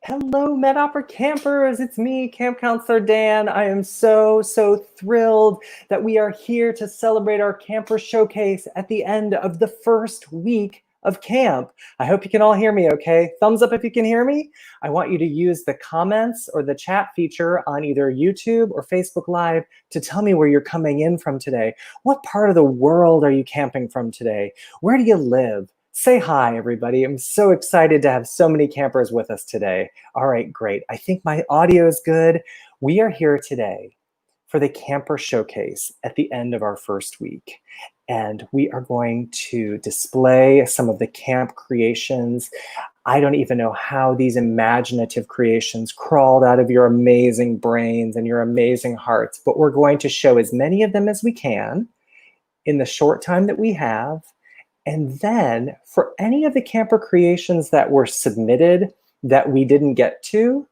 Hello, Med Opera campers. It's me, Camp Counselor Dan. I am so thrilled that we are here to celebrate our camper showcase at the end of the first week of camp. I hope you can all hear me okay. Thumbs up if you can hear me. I want you to use the comments or the chat feature on either YouTube or Facebook Live to tell me where you're coming in from today. What part of the world are you camping from today? Where do you live? Say hi, everybody. I'm so excited to have so many campers with us today. All right, great. I think my audio is good. We are here today for the Camper Showcase at the end of our first week. And we are going to display some of the camp creations. I don't even know how these imaginative creations crawled out of your amazing brains and your amazing hearts, but we're going to show as many of them as we can in the short time that we have. And then for any of the camper creations that were submitted that we didn't get to,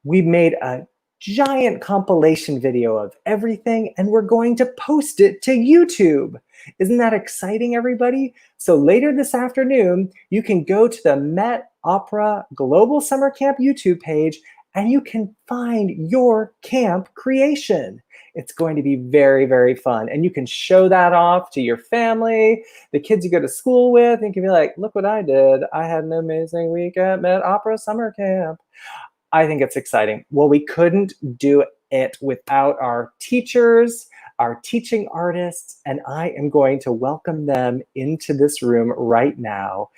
we made a giant compilation video of everything and we're going to post it to YouTube. Isn't that exciting, everybody? So later this afternoon, you can go to the Met Opera Global Summer Camp YouTube page and you can find your camp creation. It's going to be very fun. And you can show that off to your family, the kids you go to school with, and you can be like, look what I did. I had an amazing week at Met Opera Summer Camp. I think it's exciting. Well, we couldn't do it without our teachers, our teaching artists, and I am going to welcome them into this room right now.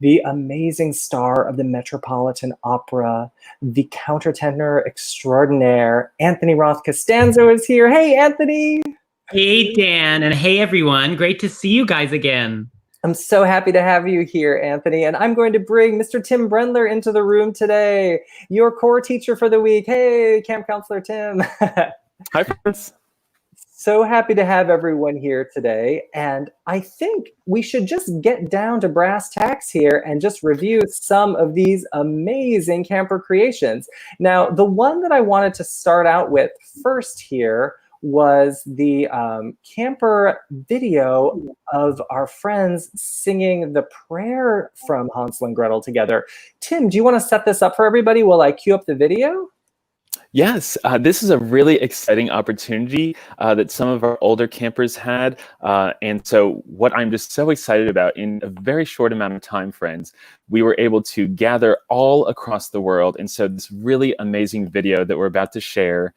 The amazing star of the Metropolitan Opera, the countertenor extraordinaire, Anthony Roth Costanzo is here. Hey, Anthony. Hey, Dan, and hey, everyone. Great to see you guys again. I'm so happy to have you here, Anthony. And I'm going to bring Mr. Tim Brendler into the room today, your core teacher for the week. Hey, Camp Counselor Tim. Hi, friends. So happy to have everyone here today. And I think we should just get down to brass tacks here and just review some of these amazing camper creations. Now, the one that I wanted to start out with first here was the camper video of our friends singing the prayer from Hansel and Gretel together. Tim, do you want to set this up for everybody while I cue up the video? Yes, this is a really exciting opportunity that some of our older campers had. And so what I'm just so excited about, in a very short amount of time, friends, we were able to gather all across the world. And so this really amazing video that we're about to share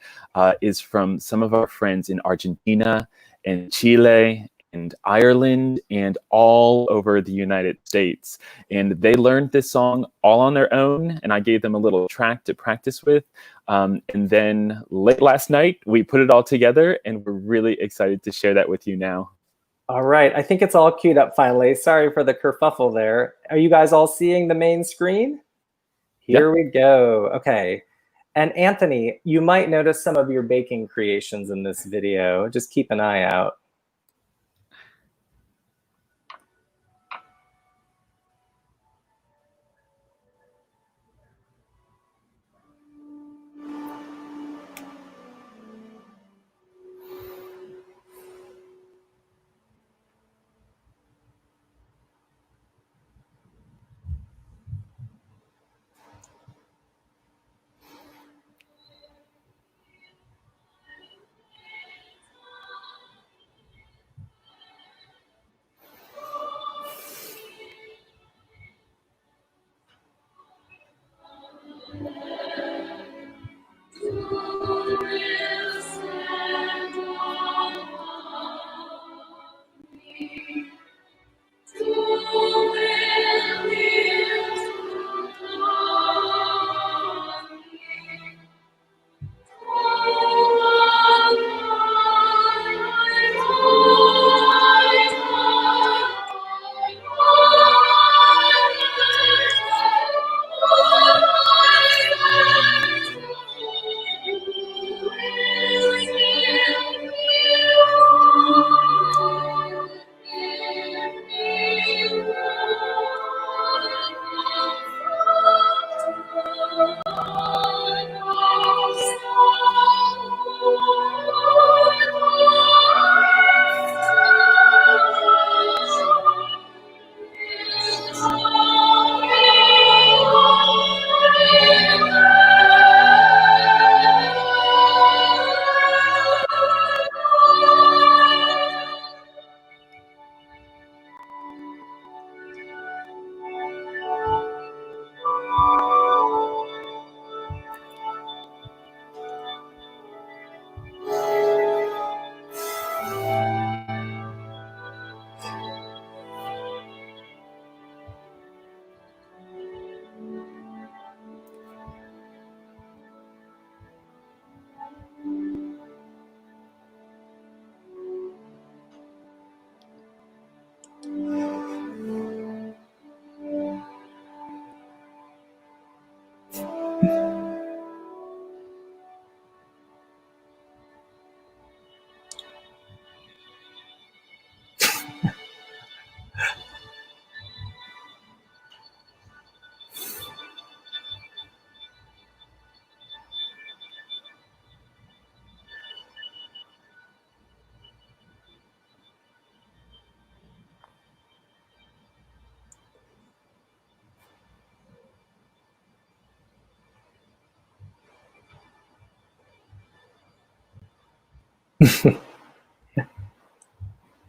is from some of our friends in Argentina and Chile and Ireland and all over the United States. And they learned this song all on their own, and I gave them a little track to practice with. And then late last night, we put it all together, and we're really excited to share that with you now. All right, I think it's all queued up finally. Sorry for the kerfuffle there. Are you guys all seeing the main screen? Here we go. Okay. And Anthony, you might notice some of your baking creations in this video. Just keep an eye out.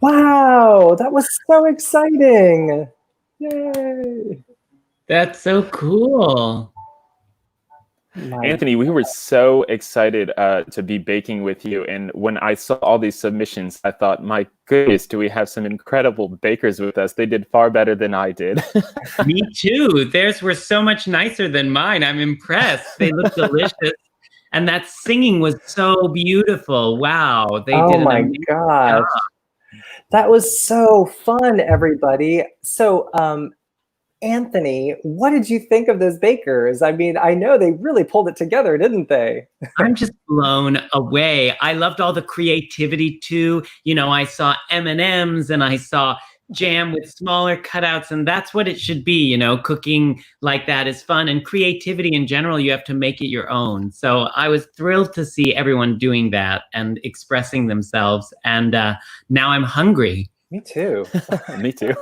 Wow, that was so exciting. Yay. That's so cool. Anthony, we were so excited to be baking with you. And when I saw all these submissions, I thought, my goodness, do we have some incredible bakers with us? They did far better than I did. Me too. Theirs were so much nicer than mine. I'm impressed. They look delicious. And that singing was so beautiful. Wow. They did Oh an my amazing gosh. job. That was so fun, everybody. So, Anthony, what did you think of those bakers? I mean, I know they really pulled it together, didn't they? I'm just blown away. I loved all the creativity too. You know, I saw M&Ms and I saw jam with smaller cutouts, and that's what it should be. You know, cooking like that is fun, and creativity in general, you have to make it your own. So I was thrilled to see everyone doing that and expressing themselves. And now I'm hungry. Me too. Me too.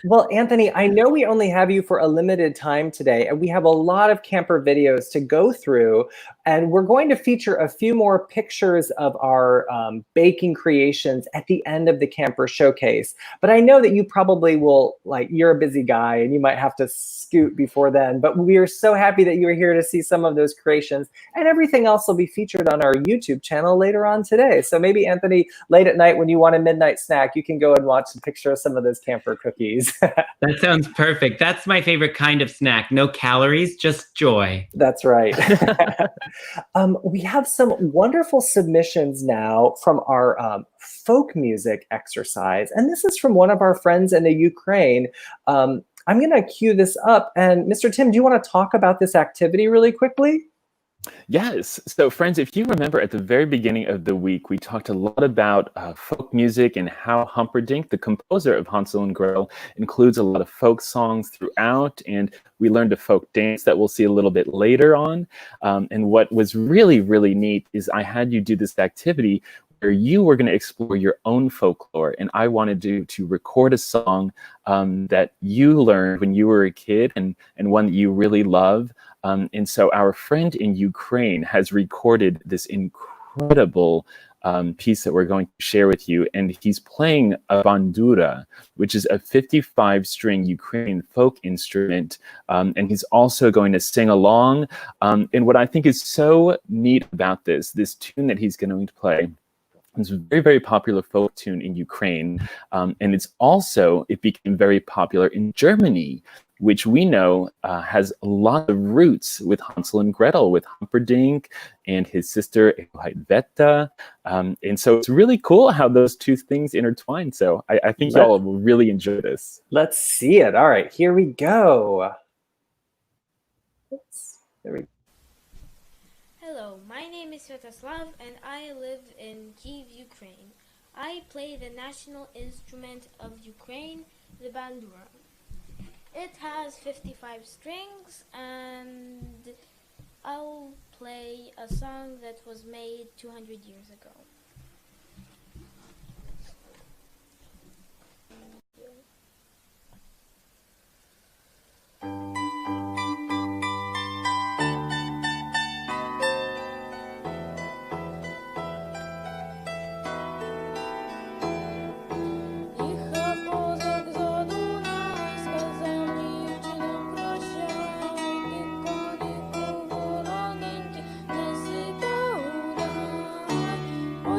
Well, Anthony, I know we only have you for a limited time today, and we have a lot of camper videos to go through, and we're going to feature a few more pictures of our baking creations at the end of the camper showcase. But I know that you probably will, like, you're a busy guy and you might have to scoot before then, but we are so happy that you're here to see some of those creations, and everything else will be featured on our YouTube channel later on today. So maybe, Anthony, late at night when you want a midnight snack, you can go and watch a picture of some of those camper cookies. That sounds perfect. That's my favorite kind of snack. No calories, just joy. That's right. We have some wonderful submissions now from our folk music exercise. And this is from one of our friends in the Ukraine. I'm going to cue this up. And Mr. Tim, do you want to talk about this activity really quickly? Yes. So, friends, if you remember at the very beginning of the week, we talked a lot about folk music and how Humperdinck, the composer of Hansel and Gretel, includes a lot of folk songs throughout. And we learned a folk dance that we'll see a little bit later on. And what was really, really neat is I had you do this activity where you were going to explore your own folklore. And I wanted to record a song that you learned when you were a kid, and one that you really love. And so our friend in Ukraine has recorded this incredible piece that we're going to share with you. And he's playing a bandura, which is a 55-string Ukrainian folk instrument. And he's also going to sing along. And what I think is so neat about this tune that he's going to play, it's a very, very popular folk tune in Ukraine. And it became very popular in Germany, which we know has a lot of roots with Hansel and Gretel, with Humperdinck and his sister Edelweiss. And so it's really cool how those two things intertwine. So I think y'all will really enjoy this. Let's see it. All right, here we go. There we go. Hello, my name is Svetoslav and I live in Kyiv, Ukraine. I play the national instrument of Ukraine, the bandura. It has 55 strings, and I'll play a song that was made 200 years ago. Ой,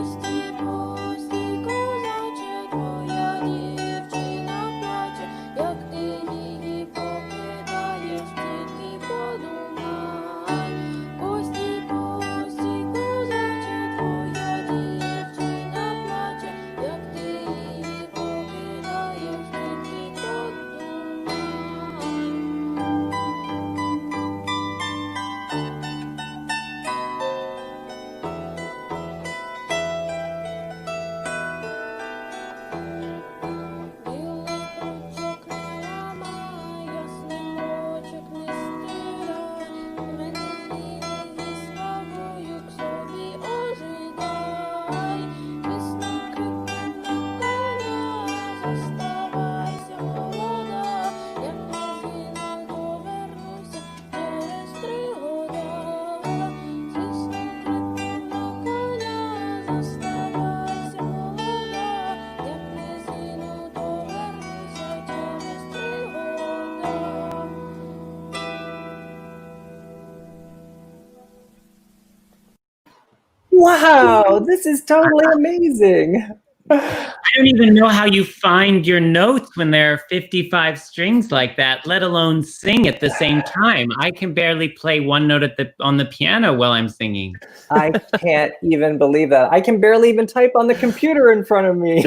Wow, this is totally amazing. I don't even know how you find your notes when there are 55 strings like that, let alone sing at the same time. I can barely play one note on the piano while I'm singing. I can't even believe that. I can barely even type on the computer in front of me.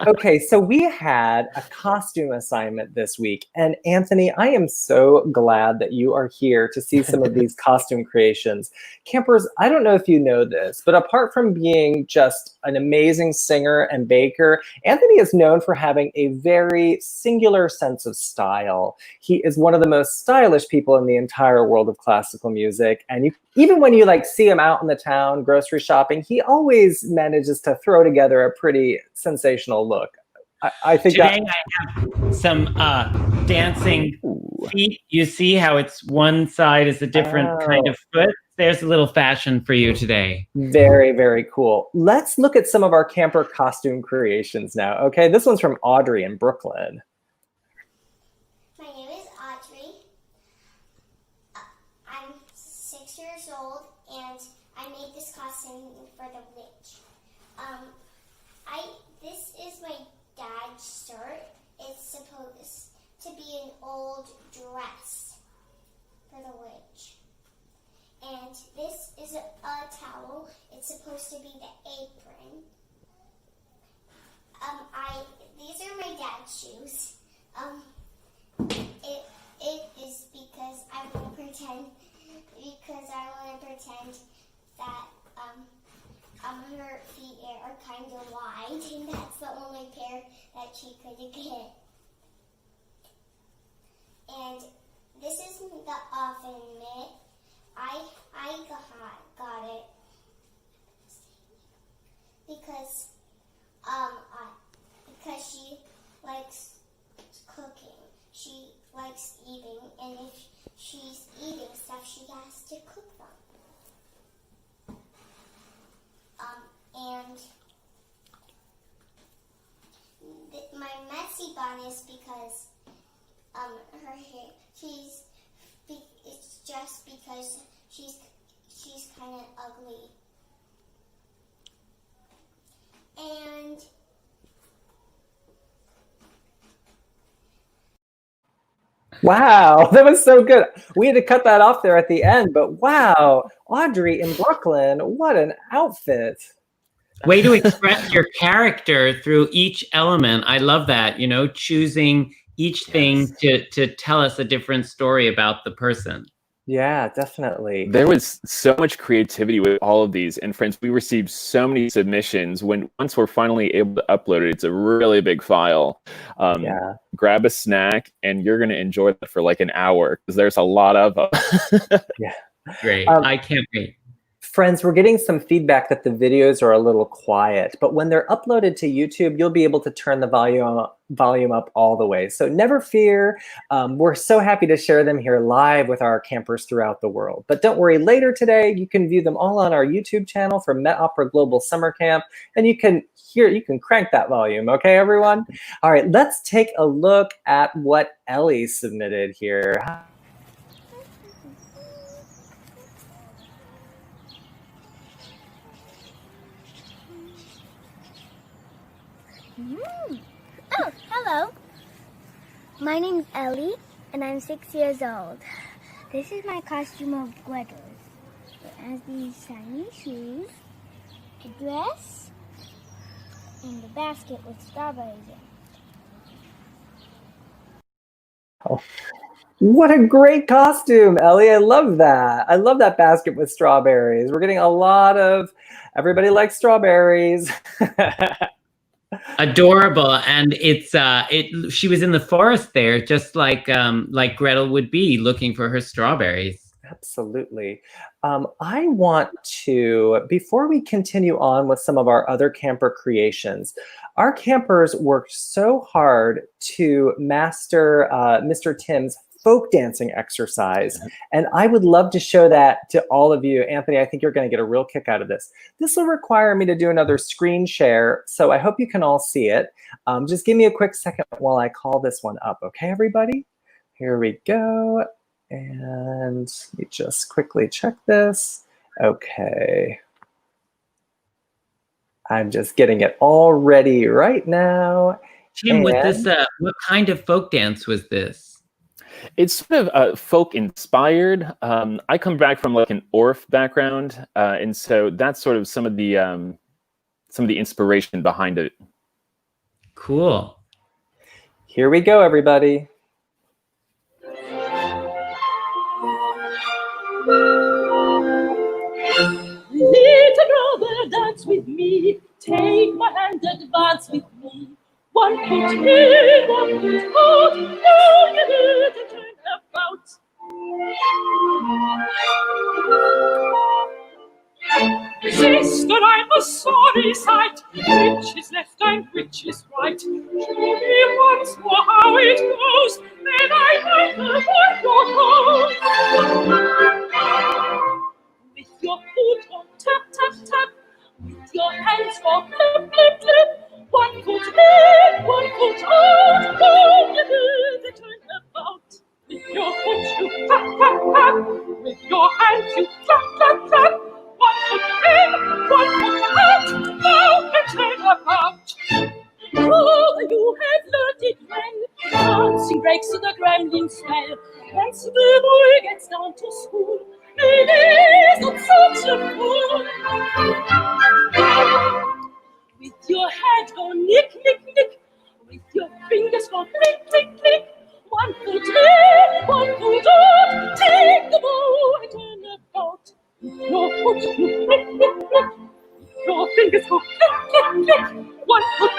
Okay, so we had a costume assignment this week. And Anthony, I am so glad that you are here to see some of these costume creations. Campers, I don't know if you know this, but apart from being just an amazing singer and baker, Anthony is known for having a very singular sense of style. He is one of the most stylish people in the entire world of classical music. And even when you see him out in the town grocery shopping, he always manages to throw together a pretty sensational look. I think today I have some dancing feet. You see how it's one side is a different kind of foot? There's a little fashion for you today. Very, very cool. Let's look at some of our camper costume creations now. Okay, this one's from Audrey in Brooklyn. My name is Audrey. I'm 6 years old, and I made this costume for the witch. This is my dad's shirt. It's supposed to be an old dress for the witch. And this is a towel. It's supposed to be the apron. These are my dad's shoes. It is because I want to pretend that her feet are kind of wide, and that's the only pair that she could get. And this is the oven mitt. I got it because she likes cooking. She likes eating, and if she's eating stuff, she has to cook them. And my messy bun is because her hair. It's just because she's kind of ugly. And wow, that was so good. We had to cut that off there at the end, but wow, Audrey in Brooklyn, what an outfit. Way to express your character through each element. I love that, choosing each thing to tell us a different story about the person. Yeah, definitely. There was so much creativity with all of these. And friends, we received so many submissions. Once we're finally able to upload it, it's a really big file. Grab a snack and you're going to enjoy that for an hour because there's a lot of them. Yeah. Great. I can't wait. Friends, we're getting some feedback that the videos are a little quiet, but when they're uploaded to YouTube, you'll be able to turn the volume up all the way. So never fear. We're so happy to share them here live with our campers throughout the world. But don't worry, later today, you can view them all on our YouTube channel for Met Opera Global Summer Camp, and you can crank that volume, okay, everyone? All right, let's take a look at what Ellie submitted here. Oh, hello. My name's Ellie, and I'm 6 years old. This is my costume of Gretel. It has these shiny shoes, a dress, and a basket with strawberries in it. Oh, what a great costume, Ellie. I love that. I love that basket with strawberries. We're getting a lot of, everybody likes strawberries. Adorable. And she was in the forest there, just like Gretel would be looking for her strawberries. Absolutely. I want to, before we continue on with some of our other camper creations, our campers worked so hard to master Mr. Tim's folk dancing exercise. And I would love to show that to all of you. Anthony, I think you're going to get a real kick out of this. This will require me to do another screen share, so I hope you can all see it. Just give me a quick second while I call this one up. Okay, everybody? Here we go. And let me just quickly check this. Okay. I'm just getting it all ready right now. Jim, with this, what kind of folk dance was this? It's sort of folk inspired. I come back from like an Orff background, and so that's sort of some of the inspiration behind it. Cool. Here we go, everybody. Little brother, dance with me. Take my hand, advance with me. One foot in, one foot out. Now you need to turn about. Sister, I'm a sorry sight. Which is left and which is right? Show me once more how it goes, then I might avoid your toes. With your foot on tap, tap, tap. With your hands go flip, flip, flip. One foot in, one foot out. Now you do the turnabout. With your foot you tap, tap, tap. With your hands you clap, clap, clap. One foot in, one foot out. Now the turnabout. Oh, you have learned it well. Dancing breaks to the gremlin spell. Once the boy gets down to school, it is not such a fool. With your head go nick, nick, nick. With your fingers go click, click, click. One foot in, one foot out. Take the bow and turn about. With your foot you flick, flick, flick. Your fingers go click, click, click. One foot in,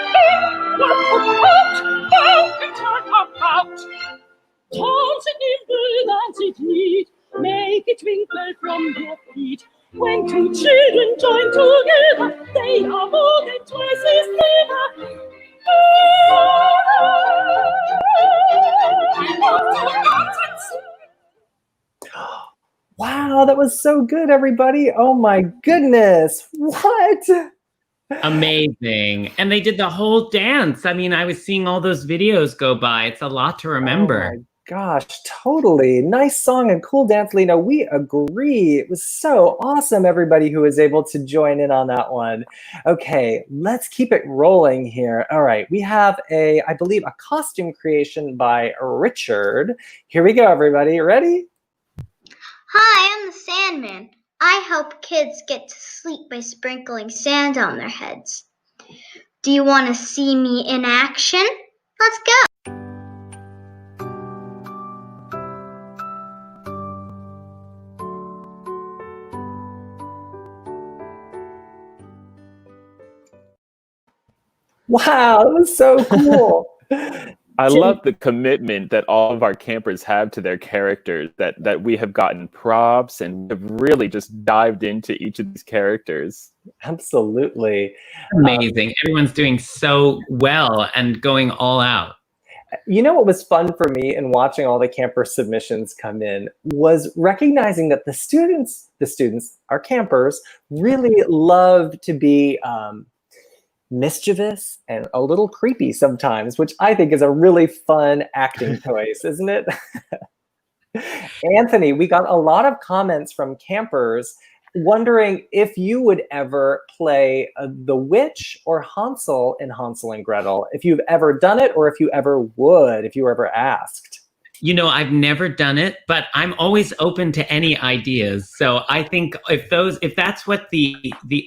one foot out. Now and turn about. Dance it nimble, dance it neat. Make it twinkle from your feet. When two children join together, they are more than twice as clever. Wow, that was so good, everybody. Oh my goodness. What? Amazing. And they did the whole dance. I mean, I was seeing all those videos go by. It's a lot to remember. Oh my gosh, totally. Nice song and cool dance, Lena. We agree. It was so awesome, everybody who was able to join in on that one. Okay, let's keep it rolling here. All right, we have I believe, a costume creation by Richard. Here we go, everybody. Ready? Hi, I'm the Sandman. I help kids get to sleep by sprinkling sand on their heads. Do you want to see me in action? Let's go! Wow, that was so cool. I love the commitment that all of our campers have to their characters, that we have gotten props and have really just dived into each of these characters. Absolutely. Amazing. Everyone's doing so well and going all out. You know what was fun for me in watching all the camper submissions come in was recognizing that the students, our campers, really love to be mischievous and a little creepy sometimes, which I think is a really fun acting choice, isn't it? Anthony, we got a lot of comments from campers wondering if you would ever play the witch or Hansel in Hansel and Gretel, if you've ever done it or if you ever would, if you were ever asked. You know, I've never done it, but I'm always open to any ideas. So I think if that's what the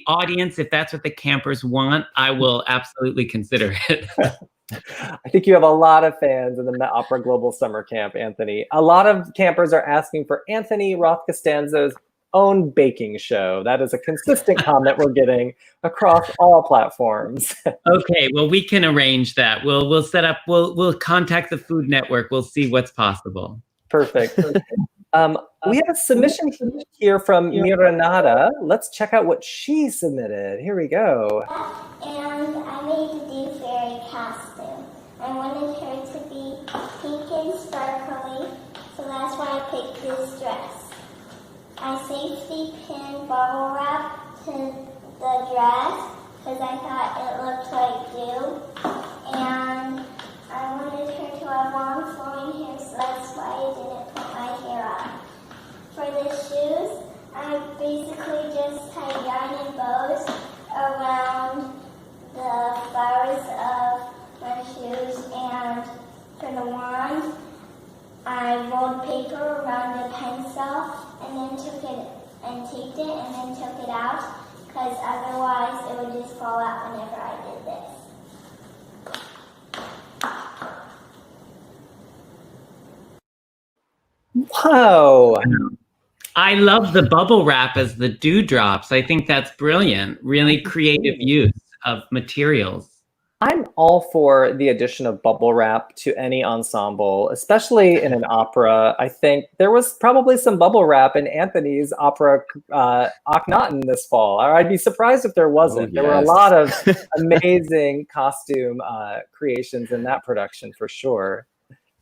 audience, if that's what the campers want, I will absolutely consider it. I think you have a lot of fans in the Met Opera Global Summer Camp, Anthony. A lot of campers are asking for Anthony Roth Costanzo's own baking show. That is a consistent comment we're getting across all platforms. Okay, well, we can arrange that. We'll set up. We'll contact the Food Network. We'll see what's possible. Perfect. We have a submission here from Miranada. Let's check out what she submitted. Here we go. And I made the Dew Fairy costume. I wanted her to be pink and sparkly, so that's why I picked this dress. I safely pinned bubble wrap to the dress because I thought it looked like dew. And I wanted her to have long flowing hair, so that's why I didn't put my hair up. For the shoes, I basically just tied yarn and bows around took it out because otherwise it would just fall out whenever I did this. Wow. I love the bubble wrap as the dewdrops. I think that's brilliant. Really creative use of materials. I'm all for the addition of bubble wrap to any ensemble, especially in an opera. I think there was probably some bubble wrap in Anthony's opera Akhenaten this fall. Or I'd be surprised if there wasn't. Oh, There were a yes. lot of amazing costume creations in that production for sure.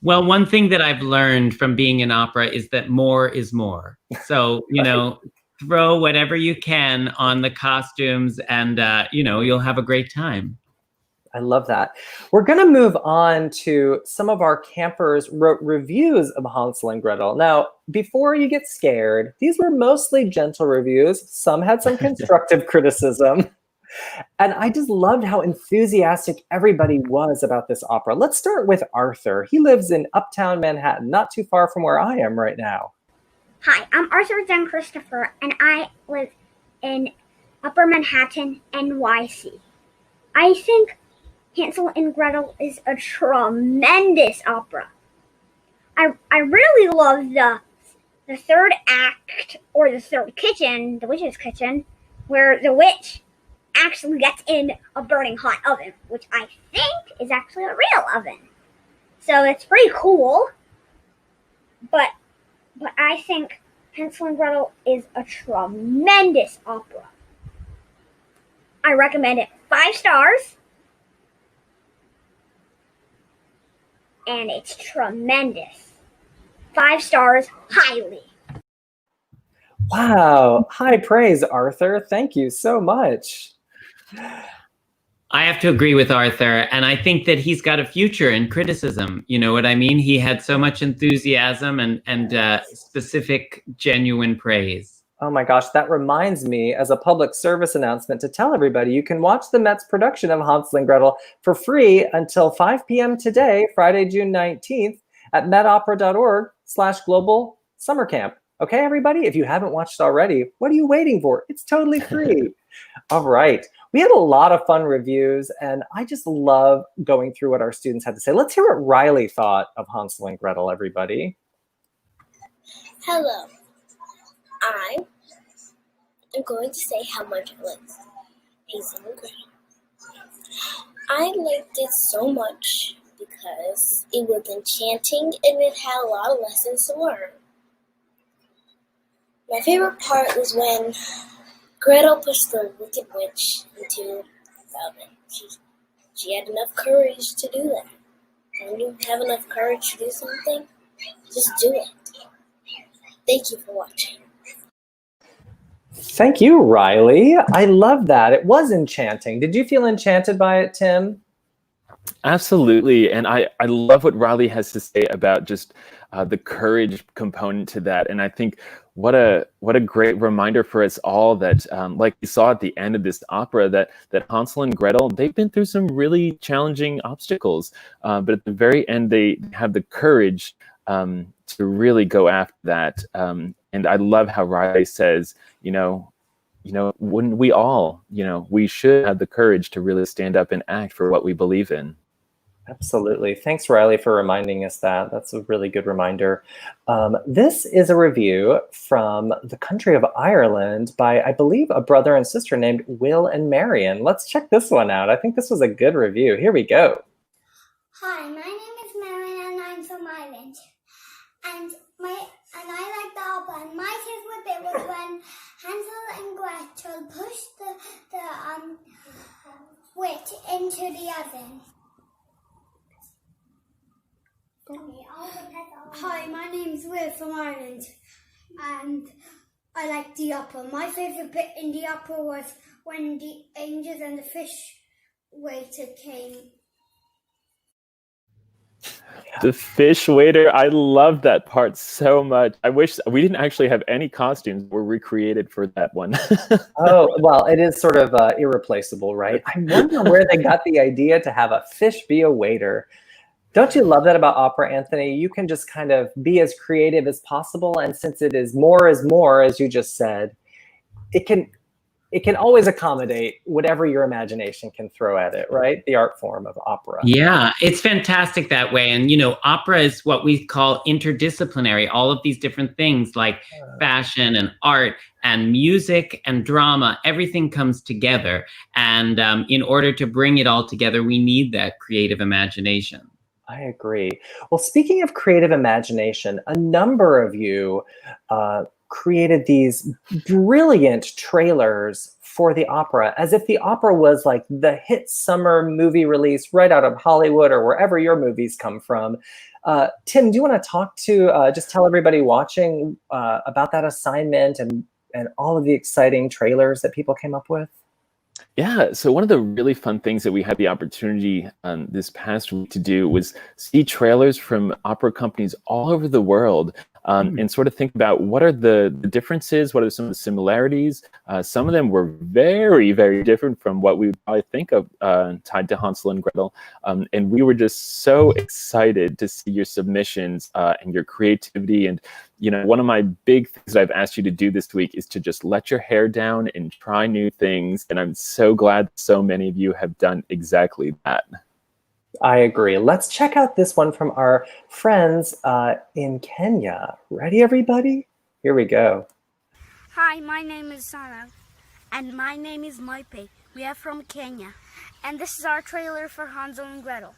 Well, one thing that I've learned from being in opera is that more is more. So, throw whatever you can on the costumes and, you'll have a great time. I love that. We're going to move on to some of our campers wrote reviews of Hansel and Gretel. Now, before you get scared, these were mostly gentle reviews. Some had some constructive criticism. And I just loved how enthusiastic everybody was about this opera. Let's start with Arthur. He lives in Uptown Manhattan, not too far from where I am right now. Hi, I'm Arthur Zen Christopher, and I live in Upper Manhattan, NYC. I think Hansel and Gretel is a tremendous opera. I really love the third act, or the third kitchen, the witch's kitchen, where the witch actually gets in a burning hot oven, which I think is actually a real oven. So it's pretty cool. But I think Hansel and Gretel is a tremendous opera. I recommend it 5 stars. And it's tremendous. 5 stars, highly. Wow. High praise, Arthur. Thank you so much. I have to agree with Arthur, and I think that he's got a future in criticism. You know what I mean? He had so much enthusiasm and specific, genuine praise. Oh my gosh, that reminds me, as a public service announcement, to tell everybody you can watch the Met's production of Hansel and Gretel for free until 5 p.m. today, Friday, June 19th, at metopera.org/global summer camp. Okay, everybody? If you haven't watched already, what are you waiting for? It's totally free. All right. We had a lot of fun reviews, and I just love going through what our students had to say. Let's hear what Riley thought of Hansel and Gretel, everybody. Hello. I am going to say how much I liked Hansel and Gretel. I liked it so much because it was enchanting and it had a lot of lessons to learn. My favorite part was when Gretel pushed the wicked witch into the oven. She had enough courage to do that. When you have enough courage to do something, just do it. Thank you for watching. Thank you, Riley. I love that. It was enchanting. Did you feel enchanted by it, Tim? Absolutely. And I love what Riley has to say about just the courage component to that. And I think what a great reminder for us all that, like we saw at the end of this opera, that Hansel and Gretel, they've been through some really challenging obstacles. But at the very end, they have the courage to really go after that. And I love how Riley says, wouldn't we all, we should have the courage to really stand up and act for what we believe in. Absolutely. Thanks, Riley, for reminding us that. That's a really good reminder. This is a review from the country of Ireland by, I believe, a brother and sister named Will and Marion. Let's check this one out. I think this was a good review. Here we go. Hi, my name is Marion and I'm from Ireland. And I like the opera. And my favorite bit was when Hansel and Gretel pushed the witch into the oven. Hi, my name's Will from Ireland, and I like the opera. My favourite bit in the opera was when the angels and the fish waiter came. The fish waiter, I love that part so much. I wish we didn't actually have any costumes that were recreated for that one. Oh, well, it is sort of irreplaceable, right? I wonder where they got the idea to have a fish be a waiter. Don't you love that about opera, Anthony? You can just kind of be as creative as possible. And since it is more, as you just said, it can it can always accommodate whatever your imagination can throw at it, right? The art form of opera. Yeah, it's fantastic that way. And, opera is what we call interdisciplinary, all of these different things like fashion and art and music and drama, everything comes together. And in order to bring it all together, we need that creative imagination. I agree. Well, speaking of creative imagination, a number of you created these brilliant trailers for the opera, as if the opera was like the hit summer movie release right out of Hollywood or wherever your movies come from. Tim, do you want to talk to, just tell everybody watching about that assignment and all of the exciting trailers that people came up with? Yeah, so one of the really fun things that we had the opportunity this past week to do was see trailers from opera companies all over the world and sort of think about what are the differences, what are some of the similarities. Some of them were very, very different from what we would probably think of tied to Hansel and Gretel. And we were just so excited to see your submissions and your creativity. And one of my big things that I've asked you to do this week is to just let your hair down and try new things. And I'm so glad so many of you have done exactly that. I agree. Let's check out this one from our friends in Kenya. Ready, everybody? Here we go. Hi, my name is Sana. And my name is Moipe. We are from Kenya. And this is our trailer for Hansel and Gretel.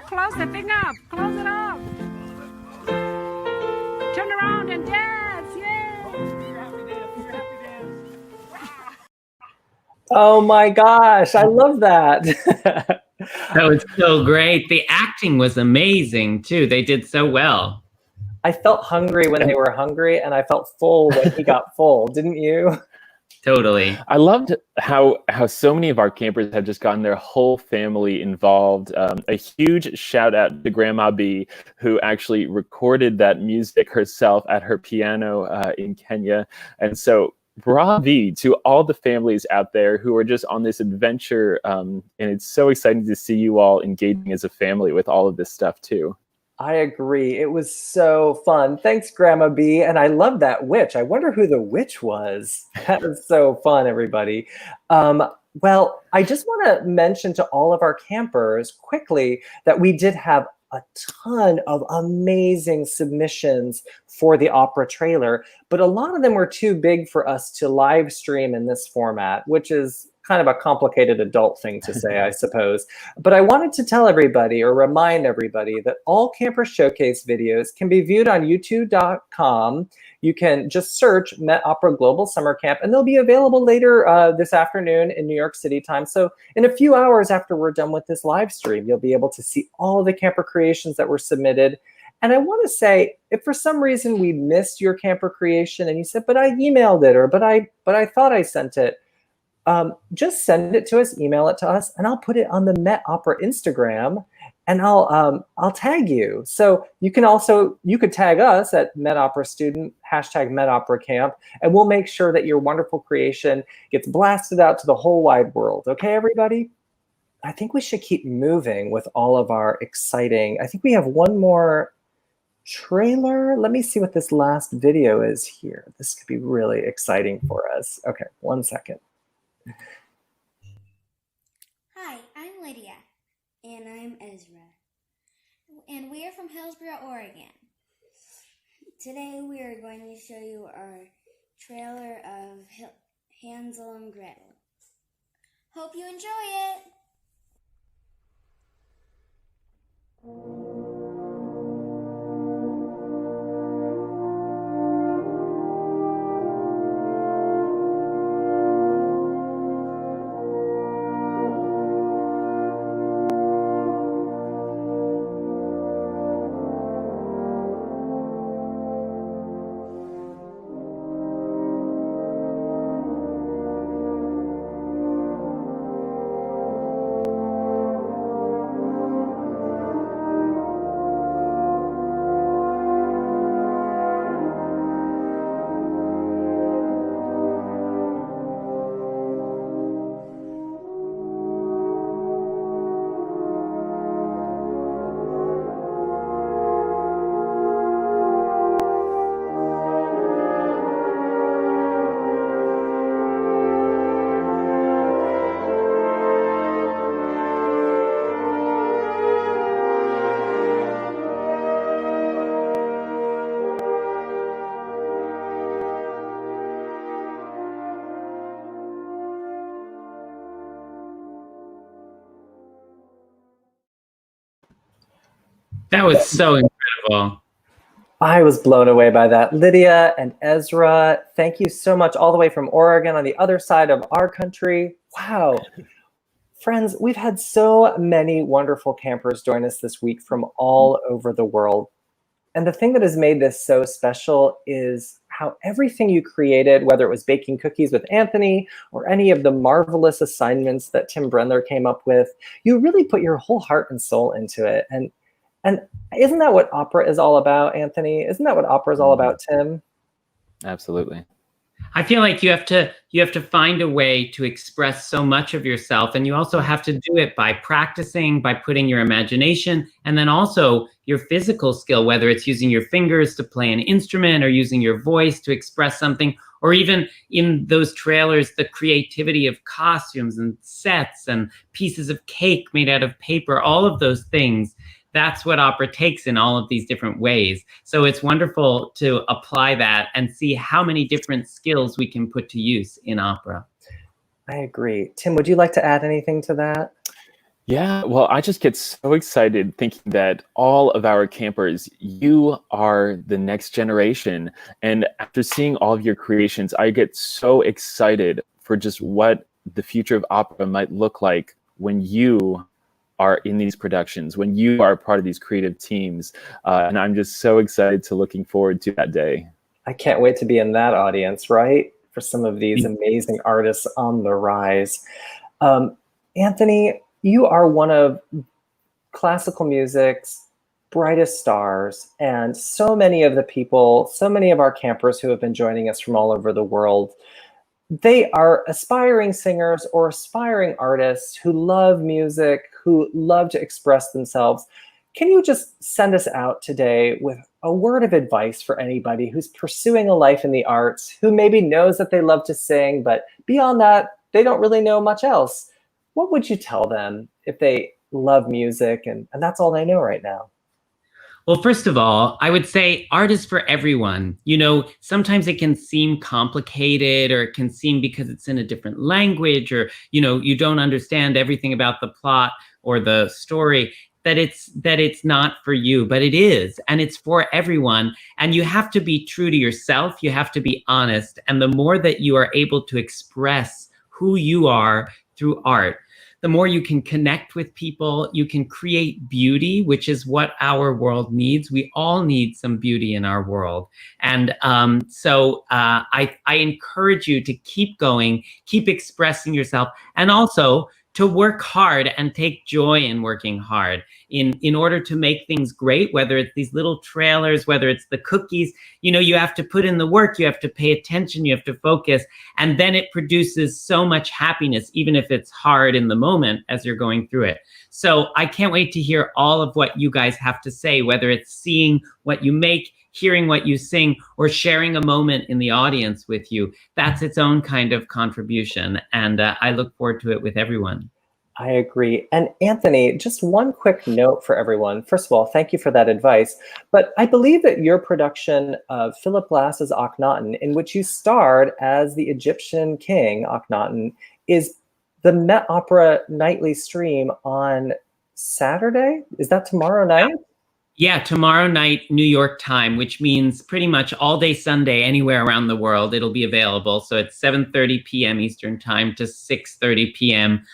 Close the thing up. Close it up. Turn around and dance. Yay! Oh my gosh, I love that. That was so great. The acting was amazing too. They did so well. I felt hungry when they were hungry, and I felt full when he got full. Didn't you? Totally. I loved how so many of our campers have just gotten their whole family involved. A huge shout out to Grandma B, who actually recorded that music herself at her piano in Kenya. And so bravo to all the families out there who are just on this adventure. And it's so exciting to see you all engaging as a family with all of this stuff too. I agree. It was so fun. Thanks, Grandma B. And I love that witch. I wonder who the witch was. That was so fun, everybody. Well, I just want to mention to all of our campers quickly that we did have a ton of amazing submissions for the opera trailer, but a lot of them were too big for us to live stream in this format, which is kind of a complicated adult thing to say, I suppose. But I wanted to tell everybody or remind everybody that all Camper Showcase videos can be viewed on youtube.com. You can just search Met Opera Global Summer Camp, and they'll be available later this afternoon in New York City time. So in a few hours after we're done with this live stream, you'll be able to see all of the camper creations that were submitted. And I want to say, if for some reason we missed your camper creation and you said, but I emailed it, or but I thought I sent it, just send it to us, email it to us, and I'll put it on the Met Opera Instagram. and I'll tag you. So you could tag us at Med Opera Student, #MedOperaCamp, and we'll make sure that your wonderful creation gets blasted out to the whole wide world. Okay, everybody? I think we should keep moving with all of our exciting, I think we have one more trailer. Let me see what this last video is here. This could be really exciting for us. Okay, 1 second. Hi, I'm Lydia. And I'm Ezra. And we are from Hillsboro, Oregon. Today we are going to show you our trailer of Hansel and Gretel. Hope you enjoy it! That was so incredible. I was blown away by that. Lydia and Ezra, thank you so much, all the way from Oregon on the other side of our country. Wow. Friends, we've had so many wonderful campers join us this week from all over the world. And the thing that has made this so special is how everything you created, whether it was baking cookies with Anthony or any of the marvelous assignments that Tim Brendler came up with, you really put your whole heart and soul into it. And isn't that what opera is all about, Anthony? Isn't that what opera is all about, Tim? Absolutely. I feel like you have to find a way to express so much of yourself, and you also have to do it by practicing, by putting your imagination, and then also your physical skill, whether it's using your fingers to play an instrument or using your voice to express something, or even in those trailers, the creativity of costumes and sets and pieces of cake made out of paper, all of those things. That's what opera takes in all of these different ways. So it's wonderful to apply that and see how many different skills we can put to use in opera. I agree. Tim, would you like to add anything to that? Yeah, well, I just get so excited thinking that all of our campers, you are the next generation. And after seeing all of your creations, I get so excited for just what the future of opera might look like when you are in these productions, when you are a part of these creative teams. And I'm just so excited to looking forward to that day. I can't wait to be in that audience, right? For some of these amazing artists on the rise. Anthony, you are one of classical music's brightest stars, and so many of the people, so many of our campers who have been joining us from all over the world, they are aspiring singers or aspiring artists who love music, who love to express themselves. Can you just send us out today with a word of advice for anybody who's pursuing a life in the arts, who maybe knows that they love to sing, but beyond that, they don't really know much else? What would you tell them if they love music and that's all they know right now? Well, first of all, I would say art is for everyone. You know, sometimes it can seem complicated, or it can seem because it's in a different language, or, you know, you don't understand everything about the plot or the story, that it's not for you, but it is, and it's for everyone. And you have to be true to yourself. You have to be honest. And the more that you are able to express who you are through art, the more you can connect with people, you can create beauty, which is what our world needs. We all need some beauty in our world. And so I encourage you to keep going, keep expressing yourself, and also to work hard and take joy in working hard in order to make things great, whether it's these little trailers, whether it's the cookies. You have to put in the work, you have to pay attention, you have to focus, and then it produces so much happiness, even if it's hard in the moment as you're going through it. So I can't wait to hear all of what you guys have to say, whether it's seeing what you make, hearing what you sing, or sharing a moment in the audience with you. That's its own kind of contribution, and I look forward to it with everyone. I agree. And Anthony, just one quick note for everyone. First of all, thank you for that advice. But I believe that your production of Philip Glass's Akhenaten, in which you starred as the Egyptian king Akhenaten, is the Met Opera nightly stream on Saturday. Is that tomorrow night? Yeah, tomorrow night, New York time, which means pretty much all day Sunday, anywhere around the world, it'll be available. So it's 7:30 p.m. Eastern time to 6:30 p.m.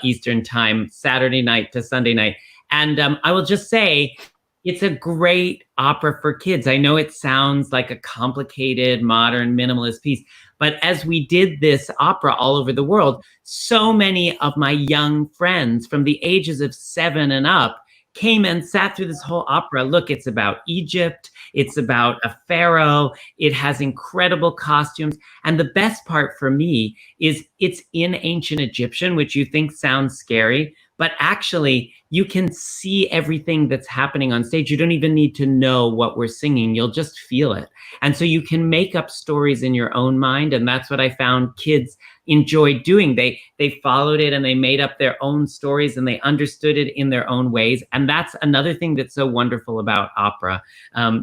Eastern time, Saturday night to Sunday night. And I will just say, it's a great opera for kids. I know it sounds like a complicated, modern, minimalist piece, but as we did this opera all over the world, so many of my young friends from the ages of 7 and up came and sat through this whole opera. Look, it's about Egypt. It's about a pharaoh. It has incredible costumes. And the best part for me is it's in ancient Egyptian, which you think sounds scary, but actually you can see everything that's happening on stage. You don't even need to know what we're singing. You'll just feel it. And so you can make up stories in your own mind. And that's what I found kids enjoyed doing. They followed it and they made up their own stories and they understood it in their own ways. And that's another thing that's so wonderful about opera,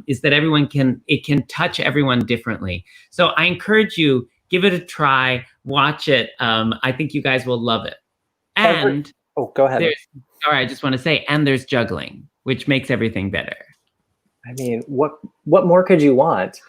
is that it can touch everyone differently. So I encourage you, give it a try, watch it. I think you guys will love it. And go ahead. Sorry, I just want to say, and there's juggling, which makes everything better. I mean, what more could you want?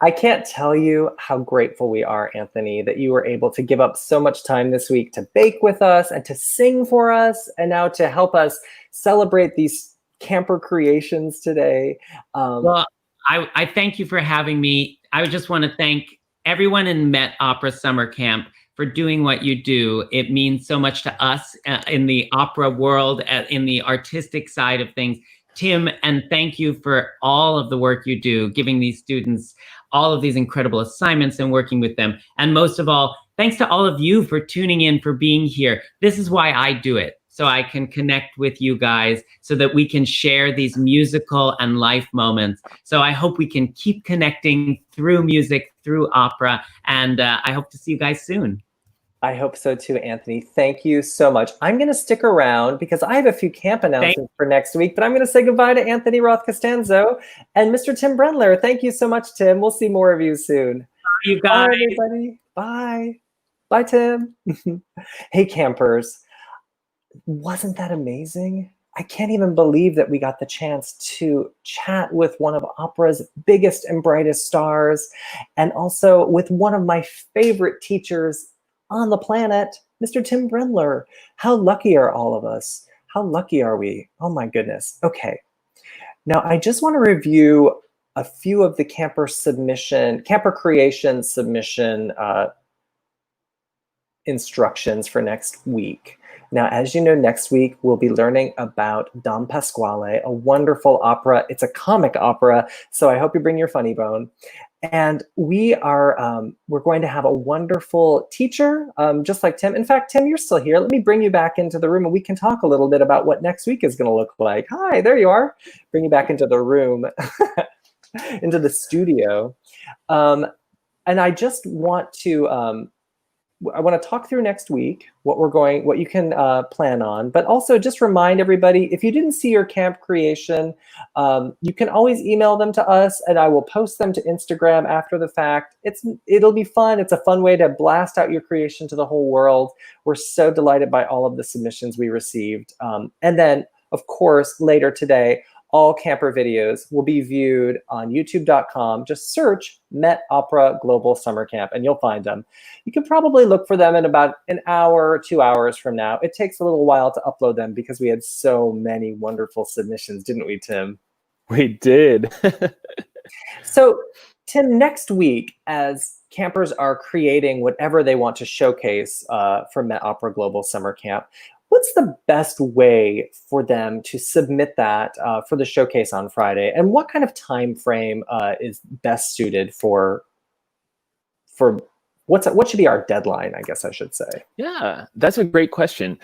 I can't tell you how grateful we are, Anthony, that you were able to give up so much time this week to bake with us and to sing for us, and now to help us celebrate these camper creations today. Well, I thank you for having me. I just want to thank everyone in Met Opera Summer Camp for doing what you do. It means so much to us in the opera world, in the artistic side of things. Tim, and thank you for all of the work you do, giving these students all of these incredible assignments and working with them. And most of all, thanks to all of you for tuning in, for being here. This is why I do it, so I can connect with you guys, so that we can share these musical and life moments. So I hope we can keep connecting through music, through opera, and I hope to see you guys soon. I hope so too, Anthony. Thank you so much. I'm going to stick around because I have a few camp announcements for next week, but I'm going to say goodbye to Anthony Roth Costanzo and Mr. Tim Brendler. Thank you so much, Tim. We'll see more of you soon. Bye, you guys. Bye, everybody. Bye. Bye, Tim. Hey, campers. Wasn't that amazing? I can't even believe that we got the chance to chat with one of opera's biggest and brightest stars, and also with one of my favorite teachers on the planet, Mr. Tim Brendler. How lucky are all of us? How lucky are we? Oh my goodness. Okay. Now I just want to review a few of the camper creation submission instructions for next week. Now, as you know, next week we'll be learning about Don Pasquale, a wonderful opera. It's a comic opera, so I hope you bring your funny bone. And we're going to have a wonderful teacher, just like Tim. In fact, Tim, you're still here. Let me bring you back into the room and we can talk a little bit about what next week is going to look like. Hi, there you are. Bring you back into the room, into the studio. And I just want to, I want to talk through next week what you can plan on, but also just remind everybody, if you didn't see your camp creation, you can always email them to us and I will post them to Instagram after the fact. It'll be fun. It's a fun way to blast out your creation to the whole world. We're so delighted by all of the submissions we received. And then, of course, later today, all camper videos will be viewed on youtube.com. Just search Met Opera Global Summer Camp and you'll find them. You can probably look for them in about an hour or 2 hours from now. It takes a little while to upload them because we had so many wonderful submissions, didn't we, Tim? We did. So Tim, next week, as campers are creating whatever they want to showcase for Met Opera Global Summer Camp, what's the best way for them to submit that for the showcase on Friday? And what kind of time frame is best suited for what should be our deadline, I guess I should say? Yeah, that's a great question.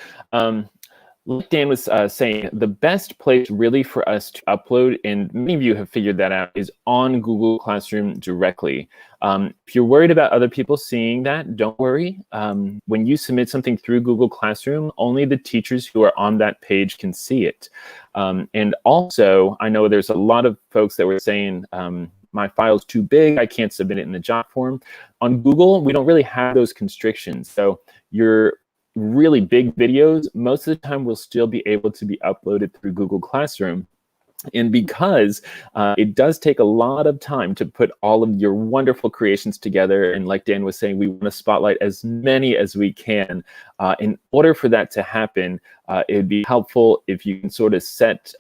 Like Dan was saying, the best place really for us to upload, and many of you have figured that out, is on Google Classroom directly. If you're worried about other people seeing that, don't worry. When you submit something through Google Classroom, only the teachers who are on that page can see it. And also, I know there's a lot of folks that were saying, my file's too big, I can't submit it in the jot form. On Google, we don't really have those constrictions. So your really big videos, most of the time will still be able to be uploaded through Google Classroom. And because it does take a lot of time to put all of your wonderful creations together, and like Dan was saying, we want to spotlight as many as we can. In order for that to happen, it'd be helpful if you can sort of set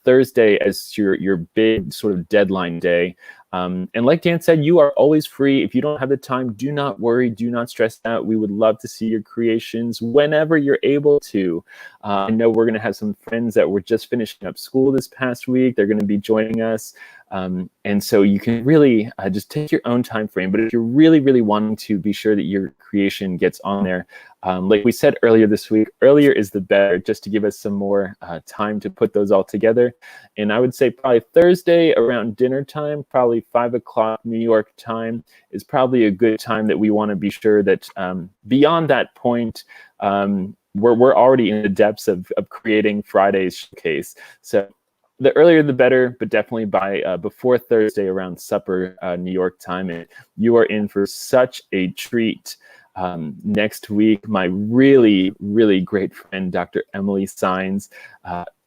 Thursday as your big sort of deadline day. And like Dan said, you are always free. If you don't have the time, do not worry, do not stress out. We would love to see your creations whenever you're able to. I know we're going to have some friends that were just finishing up school this past week. They're going to be joining us. And so you can really just take your own time frame. But if you're really, really wanting to be sure that your creation gets on there, like we said earlier this week, earlier is the better, just to give us some more time to put those all together. And I would say probably Thursday around dinner time, probably 5 o'clock New York time, is probably a good time that we want to be sure that beyond that point, we're already in the depths of creating Friday's showcase. So the earlier the better, but definitely by before Thursday around supper New York time. And you are in for such a treat. Next week, my really, really great friend, Dr. Emily Sines.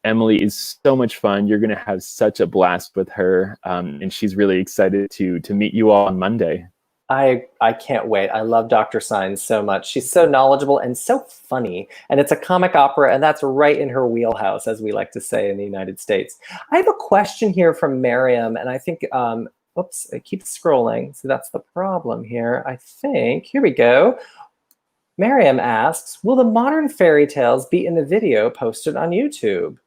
Emily is so much fun. You're going to have such a blast with her. And she's really excited to meet you all on Monday. I can't wait. I love Dr. Sines so much. She's so knowledgeable and so funny. And it's a comic opera, and that's right in her wheelhouse, as we like to say in the United States. I have a question here from Miriam, and I think, oops, it keeps scrolling. So that's the problem here. I think, here we go. Miriam asks, will the modern fairy tales be in the video posted on YouTube?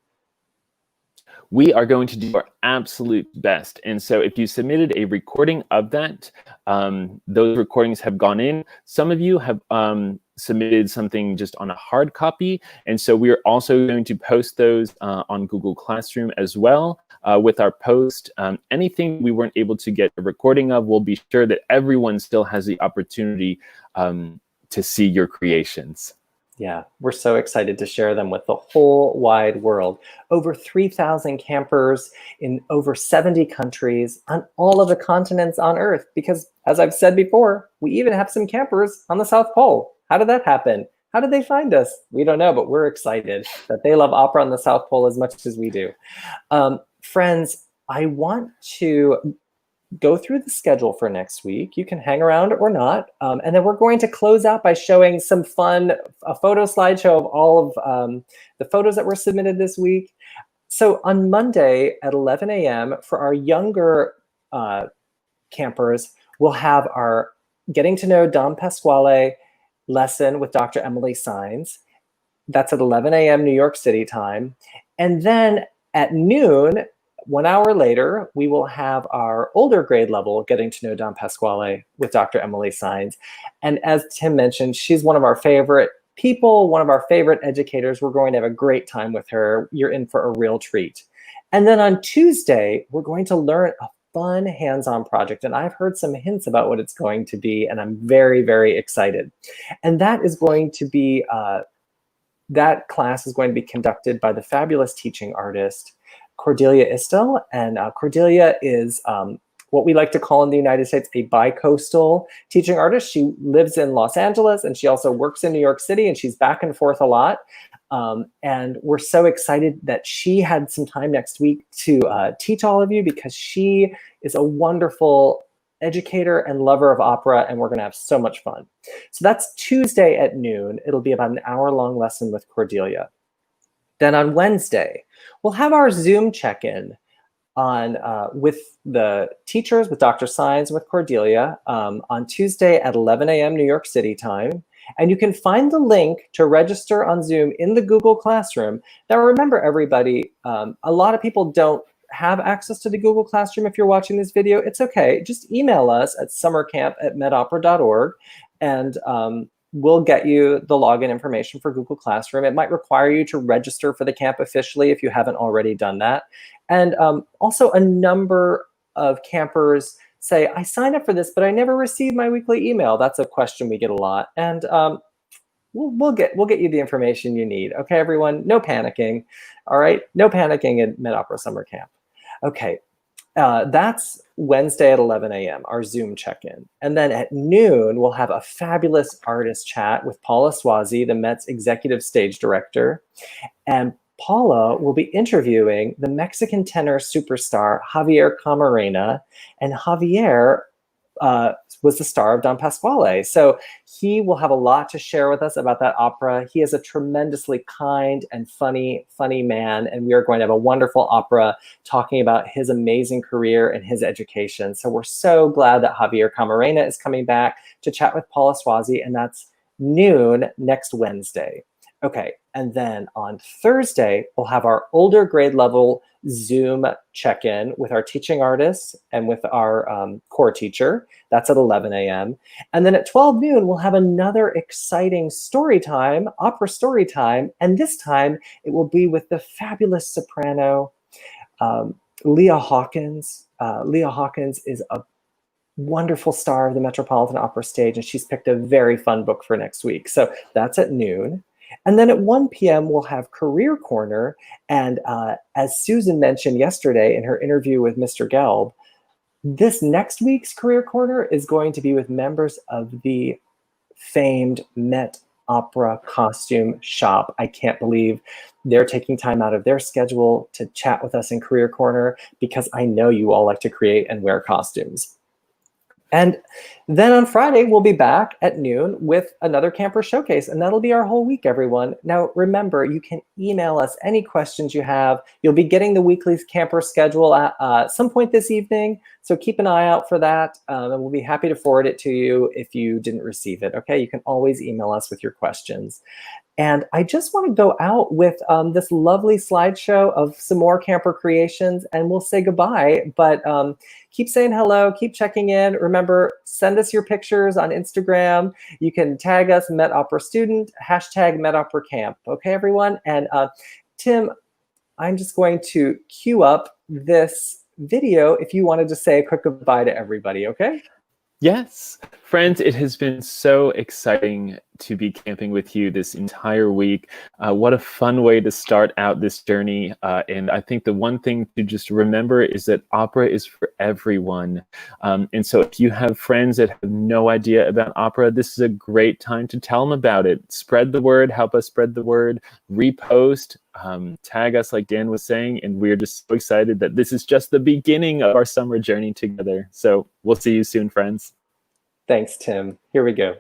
We are going to do our absolute best. And so if you submitted a recording of that, those recordings have gone in. Some of you have submitted something just on a hard copy. And so we are also going to post those on Google Classroom as well with our post. Anything we weren't able to get a recording of, we'll be sure that everyone still has the opportunity to see your creations. Yeah, we're so excited to share them with the whole wide world. Over 3,000 campers in over 70 countries on all of the continents on Earth. Because as I've said before, we even have some campers on the South Pole. How did that happen? How did they find us? We don't know, but we're excited that they love opera on the South Pole as much as we do. Friends, I want to go through the schedule for next week. You can hang around or not. And then we're going to close out by showing some fun, a photo slideshow of all of the photos that were submitted this week. So on Monday at 11 a.m. for our younger campers, we'll have our Getting to Know Don Pasquale lesson with Dr. Emily Sines. That's at 11 a.m. New York City time. And then at noon, 1 hour later, we will have our older grade level Getting to Know Don Pasquale with Dr. Emily Sines. And as Tim mentioned, she's one of our favorite people, one of our favorite educators. We're going to have a great time with her. You're in for a real treat. And then on Tuesday, we're going to learn a fun hands-on project. And I've heard some hints about what it's going to be, and I'm very, very excited. And that is going to be, that class is going to be conducted by the fabulous teaching artist, Cordelia Istel. And Cordelia is what we like to call in the United States a bi-coastal teaching artist. She lives in Los Angeles and she also works in New York City, and she's back and forth a lot. And we're so excited that she had some time next week to teach all of you, because she is a wonderful educator and lover of opera, and we're going to have so much fun. So that's Tuesday at noon. It'll be about an hour-long lesson with Cordelia. Then on Wednesday, we'll have our Zoom check-in. with the teachers, with Dr. Sines, with Cordelia, on Tuesday at 11 a.m. New York City time. And you can find the link to register on Zoom in the Google Classroom. Now, remember, everybody, a lot of people don't have access to the Google Classroom. If you're watching this video, it's okay. Just email us at summercamp@medopera.org, and we'll get you the login information for Google Classroom. It might require you to register for the camp officially if you haven't already done that. And also, a number of campers say, I signed up for this, but I never received my weekly email. That's a question we get a lot. And we'll get you the information you need. Okay, everyone, no panicking. All right, no panicking at Med Opera Summer Camp. Okay, that's Wednesday at 11 a.m., our Zoom check-in. And then at noon, we'll have a fabulous artist chat with Paula Swazi, the Met's executive stage director. And Paula will be interviewing the Mexican tenor superstar Javier Camarena, and Javier was the star of Don Pasquale. So he will have a lot to share with us about that opera. He is a tremendously kind and funny man, and we are going to have a wonderful opera talking about his amazing career and his education. So we're so glad that Javier Camarena is coming back to chat with Paula Swazi, and that's noon next Wednesday. Okay, and then on Thursday, we'll have our older grade level Zoom check-in with our teaching artists and with our core teacher. That's at 11 a.m. And then at 12 noon, we'll have another exciting story time, opera story time. And this time, it will be with the fabulous soprano, Leah Hawkins. Leah Hawkins is a wonderful star of the Metropolitan Opera stage, and she's picked a very fun book for next week. So that's at noon. And then at 1 p.m., we'll have Career Corner. And as Susan mentioned yesterday in her interview with Mr. Gelb, this next week's Career Corner is going to be with members of the famed Met Opera costume shop. I can't believe they're taking time out of their schedule to chat with us in Career Corner, because I know you all like to create and wear costumes. And then on Friday, we'll be back at noon with another camper showcase, and that'll be our whole week, everyone. Now, remember, you can email us any questions you have. You'll be getting the weekly camper schedule at some point this evening, so keep an eye out for that, and we'll be happy to forward it to you if you didn't receive it, okay? You can always email us with your questions. And I just want to go out with this lovely slideshow of some more camper creations, and we'll say goodbye. But keep saying hello, keep checking in. Remember, send us your pictures on Instagram. You can tag us Met Opera Student, hashtag Met Opera Camp. Okay, everyone? And Tim, I'm just going to queue up this video if you wanted to say a quick goodbye to everybody, okay? Yes, friends, it has been so exciting to be camping with you this entire week. What a fun way to start out this journey. And I think the one thing to just remember is that opera is for everyone. And so if you have friends that have no idea about opera, this is a great time to tell them about it. Spread the word, help us spread the word, repost, tag us like Dan was saying, and we're just so excited that this is just the beginning of our summer journey together. So we'll see you soon, friends. Thanks, Tim. Here we go.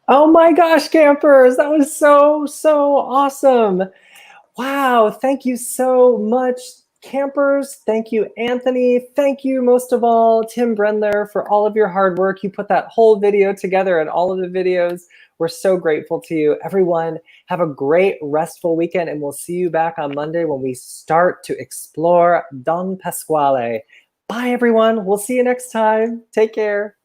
Oh my gosh, campers, that was so, so awesome. Wow, thank you so much, campers. Thank you, Anthony. Thank you most of all, Tim Brendler, for all of your hard work. You put that whole video together and all of the videos. We're so grateful to you. Everyone, have a great restful weekend, and we'll see you back on Monday when we start to explore Don Pasquale. Bye, everyone. We'll see you next time. Take care.